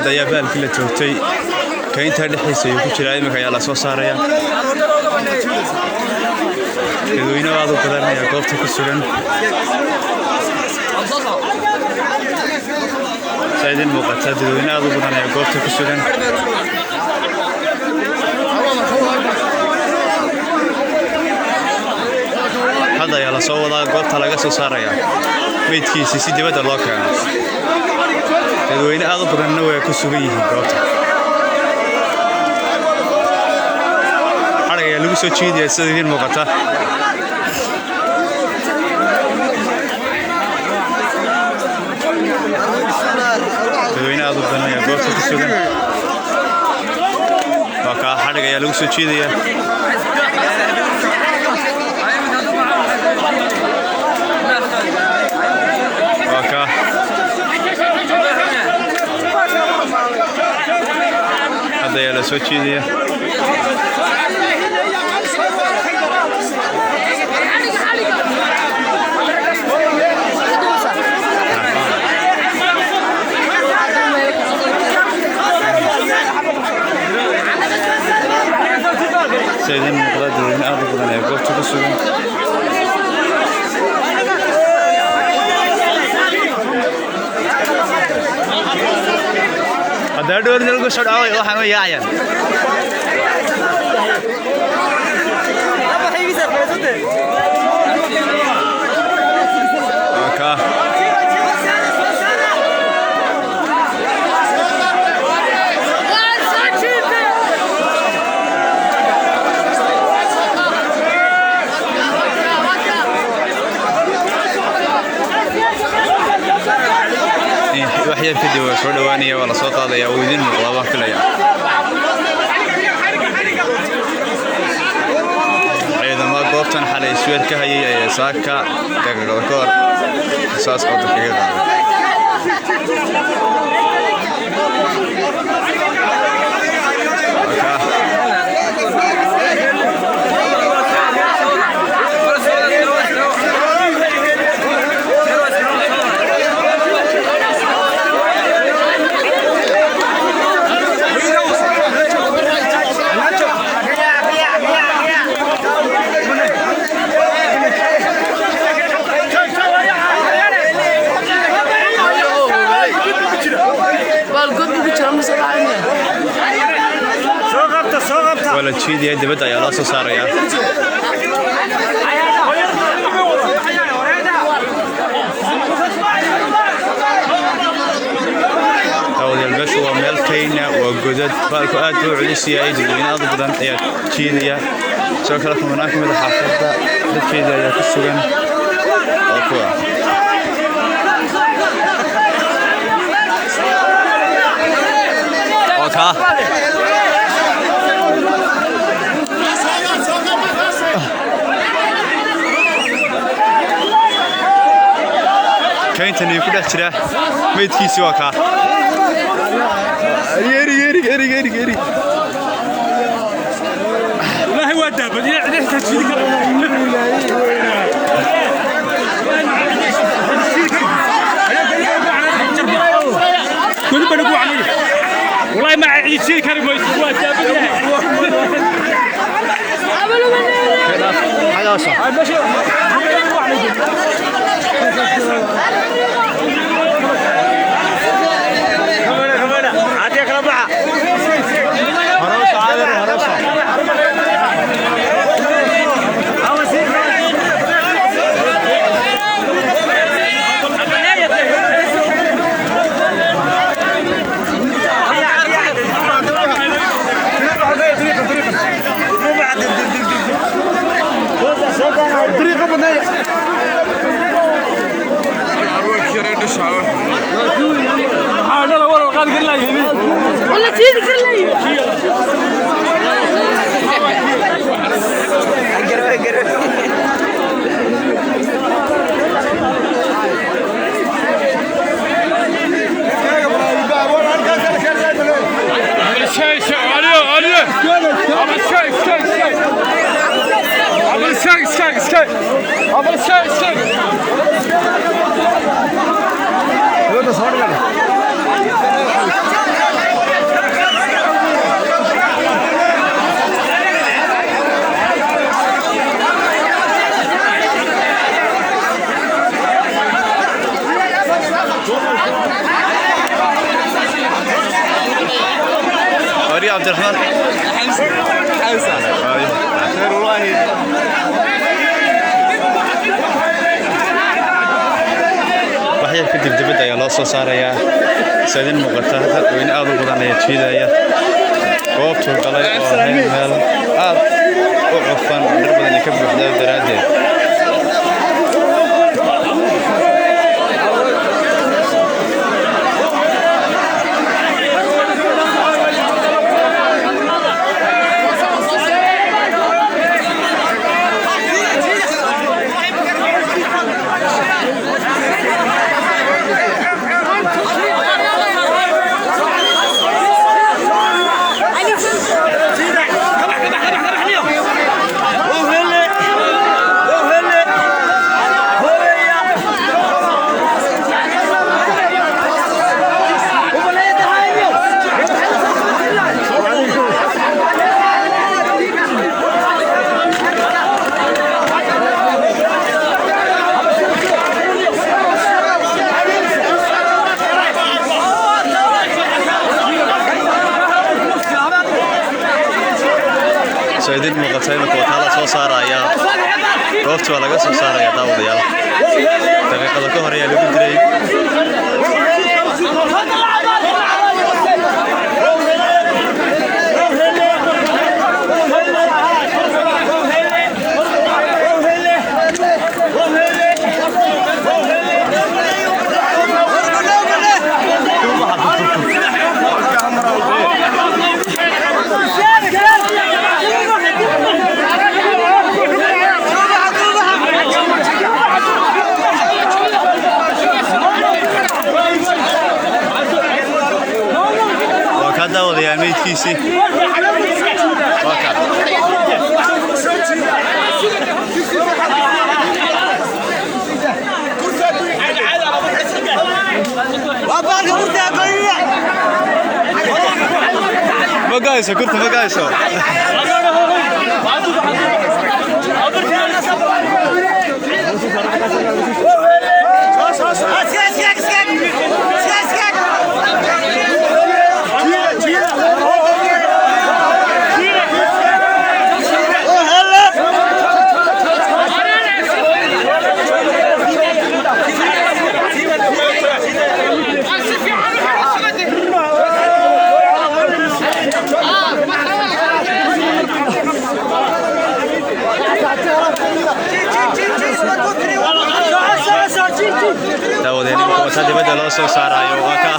هذا يا بالك اللي توتي كاين تاع دحيسه ku jira imika ayaa la soo saaraya dadweyne aad u badan ayaa goobta ku sugan saydin muuqata dadweyne aad u badan ayaa goobta ku sugan hada ayaa la soo wadaa goobta laga soo saaraya meydkiisa si dibadda loo keeno dadweyne aad u badanna way ku sugan yihiin goobta xaraga lagu soo jeediyaa sidii muuqata dadweyne aad u badan ayaa goobta ku sugan waa ka xaraga ayaa lagu soo jeediyaa هذا يا لسوتشيديا سيدنا مقدار من أرض بدنا يقول تبصرون هذا دور نلقو شرعي واحد ما يعين اوكي waxay fidii waa soo dhawaanaya wala soo qaadaya oo idin muuqda filaya ciidamada goobtan xalay isweer ka hayay ay saaka daqiiqado ka hor saas qodka kaga ولا تشيد يد بدأ يا لاصو صار يا أول البش وملكينا وجدد فالكؤات وعليسي أيد ويناض بدن يا تشيد يا شكرا لكم هناك من الحافظة تشيد يا كسرن أقوى أوكا كاين تاني كده ترى ميت كيسي وكا يري والله هو ده بدي عليه تشيل كل بنقول عليه والله ما يصير كريم يسوى ده هذا صح والله تيجي كلها وري عبد الرحمن خير والله waxay ka dibdibada ayaa loo soo saarayaa sidin muuqata dadweyne aad u badan ayaa jiidaya goobtu galay oo meel aad u cufan dhir badan ka buuxda daraadeed سيدين مقطعين كوتالا soo saaraya goobta waa laga soo saaraya daawadayaal daqiiqada ka hor ayaa lagu diray داود يا ميتكيسي بقايسه كنت بقايسه داود يعني كوتا دبدا لو soo saarayo waka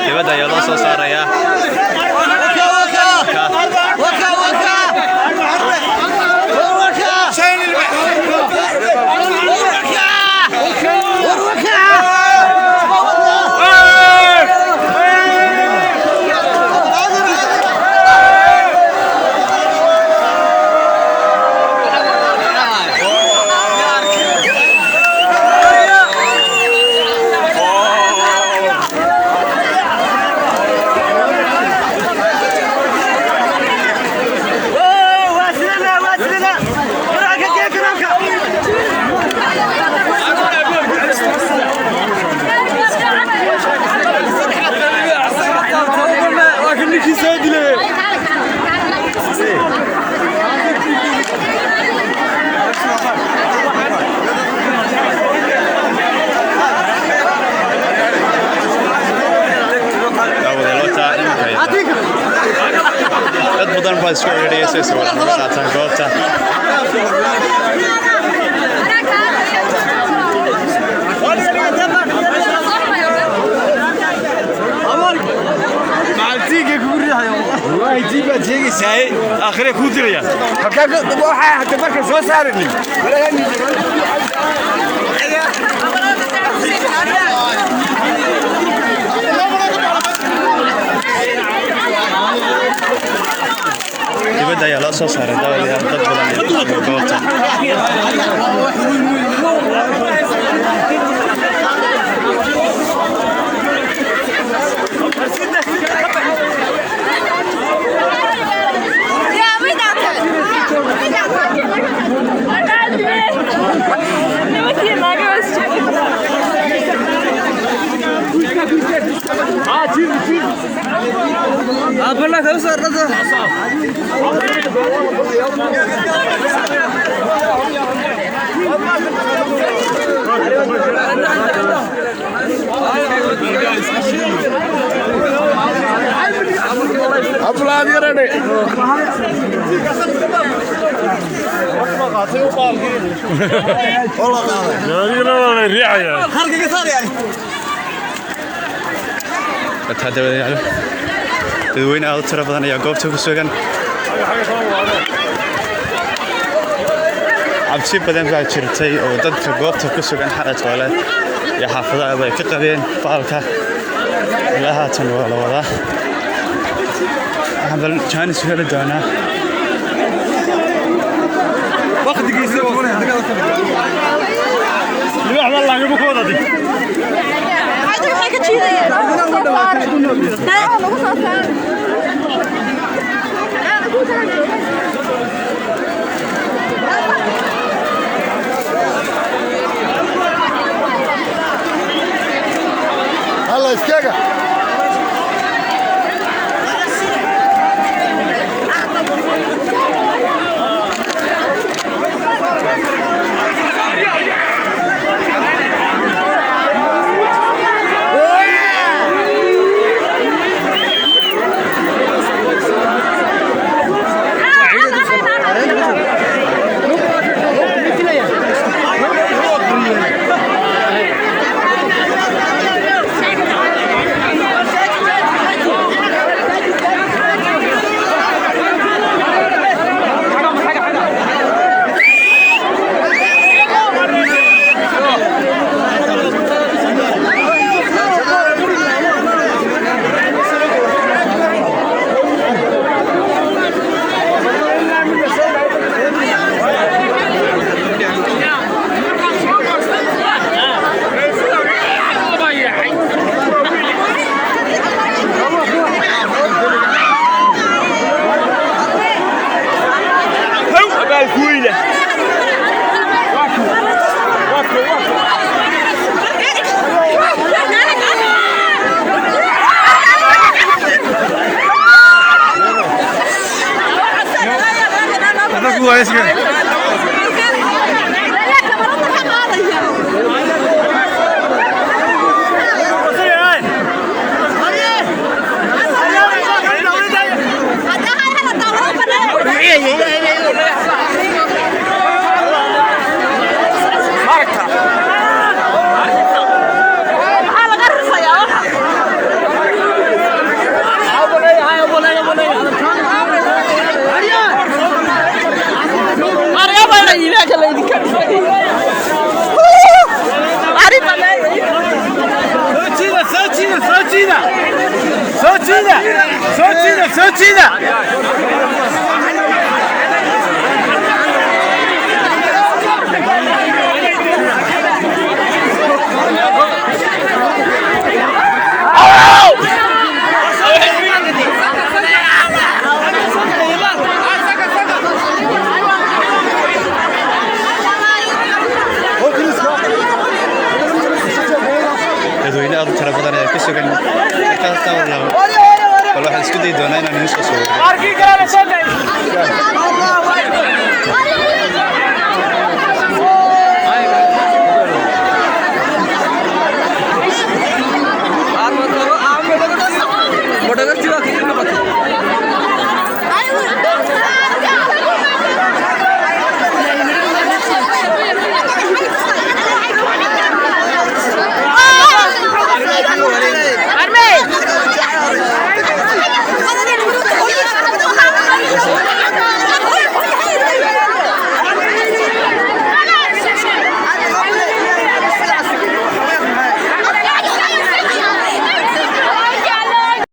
dibada ayaa loo soo saaraya بدن باز شو يريد يسوي ولا ما تعرف والله جيبه جيجي ساي اخره كودريا حكاك waxa hadda marka soo saarnay dibadda ayaa loo soo saaray dawladda dad badan ee goobta dadweyne aad u tiro badan ayaa goobta ku sugan cabsi badan baa jirtay oo dadka goobta ku sugan xaraj walaal iyo xaafadaha ay ka qabeen faalka ilaa haatan waa la wadaa hadal jaanis heli doona waqtigiisa wax wallah igu koodadi الله يسكيك dadweyne aad u tiro badan ayaa ka sugan halkaas taawar bal waxaan isku dayi doonaa inaan idiin soo sawiro